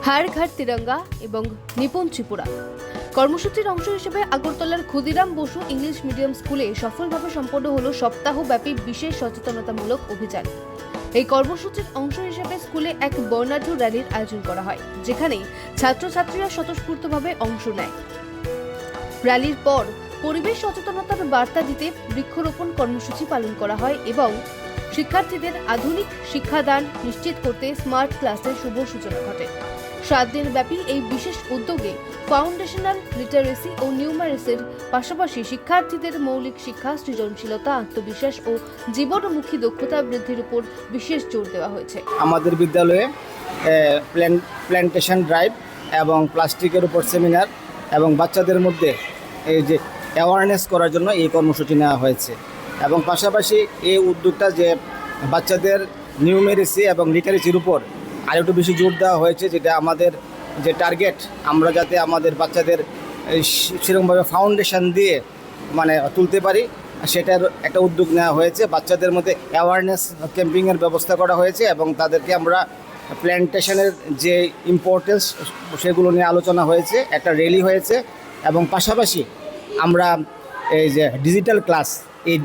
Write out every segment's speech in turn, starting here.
হার ঘর তিরঙ্গা এবং নিপুণ ত্রিপুরা কর্মসূচির অংশ হিসেবে আগরতলার ক্ষুদিরাম বসু ইংলিশ মিডিয়াম স্কুলে সফলভাবে সম্পন্ন হলো সপ্তাহব্যাপী বিশেষ সচেতনতামূলক অভিযান। এই কর্মসূচির অংশ হিসেবে স্কুলে এক বর্ণাঢ্য র্যালির আয়োজন করা হয়, যেখানে ছাত্রছাত্রীরা স্বতঃস্ফূর্তভাবে অংশ নেয়। র্যালির পর পরিবেশ সচেতনতার বার্তা দিতে বৃক্ষরোপণ কর্মসূচি পালন করা হয় এবং শিক্ষার্থীদের আধুনিক শিক্ষাদান নিশ্চিত করতে স্মার্ট ক্লাসের শুভ সূচনা ঘটে। 7 দিন ব্যাপী এই বিশেষ উদ্যোগে ফাউন্ডেশনাল লিটারেসি ও নিউমারেসির পাশাপাশি শিক্ষার্থীদের মৌলিক শিক্ষা, সৃজনশীলতা, আত্মবিশ্বাস ও জীবনমুখী দক্ষতা বৃদ্ধির উপর বিশেষ জোর দেওয়া হয়েছে। আমাদের বিদ্যালয়ে প্ল্যান্টেশন ড্রাইভ এবং প্লাস্টিকের উপর সেমিনার এবং বাচ্চাদের মধ্যে এই যে অ্যাওয়ারনেস করার জন্য এই কর্মসূচি নেওয়া হয়েছে এবং পাশাপাশি এই উদ্যোগটা যে বাচ্চাদের নিউমেরেসি এবং লিটারেসির উপর আর একটু বেশি জোর দেওয়া হয়েছে, যেটা আমাদের যে টার্গেট, আমরা যাতে আমাদের বাচ্চাদের সেরকমভাবে ফাউন্ডেশন দিয়ে তুলতে পারি, সেটার একটা উদ্যোগ নেওয়া হয়েছে। বাচ্চাদের মধ্যে অ্যাওয়ারনেস ক্যাম্পিংয়ের ব্যবস্থা করা হয়েছে এবং তাদেরকে আমরা প্ল্যান্টেশনের যে ইম্পর্টেন্স সেগুলো নিয়ে আলোচনা হয়েছে, একটা র্যালি হয়েছে এবং পাশাপাশি আমরা এই যে ডিজিটাল ক্লাস, এই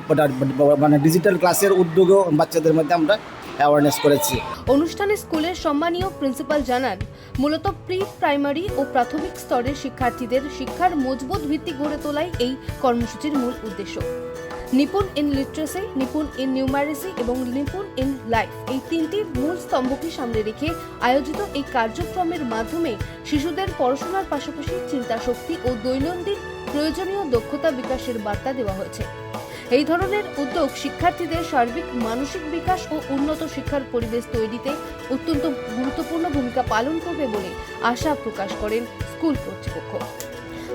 ডিজিটাল ক্লাসের উদ্যোগেও বাচ্চাদের মধ্যে আমরা অ্যাওয়ারনেস করেছি। অনুষ্ঠানে স্কুলের সম্মানীয় প্রিন্সিপাল জানান, মূলত প্রি প্রাইমারি ও প্রাথমিক স্তরের শিক্ষার্থীদের শিক্ষার মজবুত ভিত্তি গড়ে তোলাই এই কর্মসূচির মূল উদ্দেশ্য। নিপুণ in literacy, Nipun in numeracy এবং নিপুণ ইন লাইফ, এই 3টি মূল স্তম্ভকে সামনে রেখে আয়োজিত এই কার্যক্রমের মাধ্যমে শিশুদের পড়াশোনার পাশাপাশি চিন্তাশক্তি ও দৈনন্দিন প্রয়োজনীয় দক্ষতা বিকাশের বার্তা দেওয়া হয়েছে। এই ধরনের উদ্যোগ শিক্ষার্থীদের সার্বিক মানসিক বিকাশ ও উন্নত শিক্ষার পরিবেশ তৈরিতে অত্যন্ত গুরুত্বপূর্ণ ভূমিকা পালন করবে বলে আশা প্রকাশ করেন স্কুল কর্তৃপক্ষ।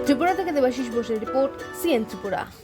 ত্রিপুরা থেকে দেবাশিস বোসের রিপোর্ট, সিএন ত্রিপুরা।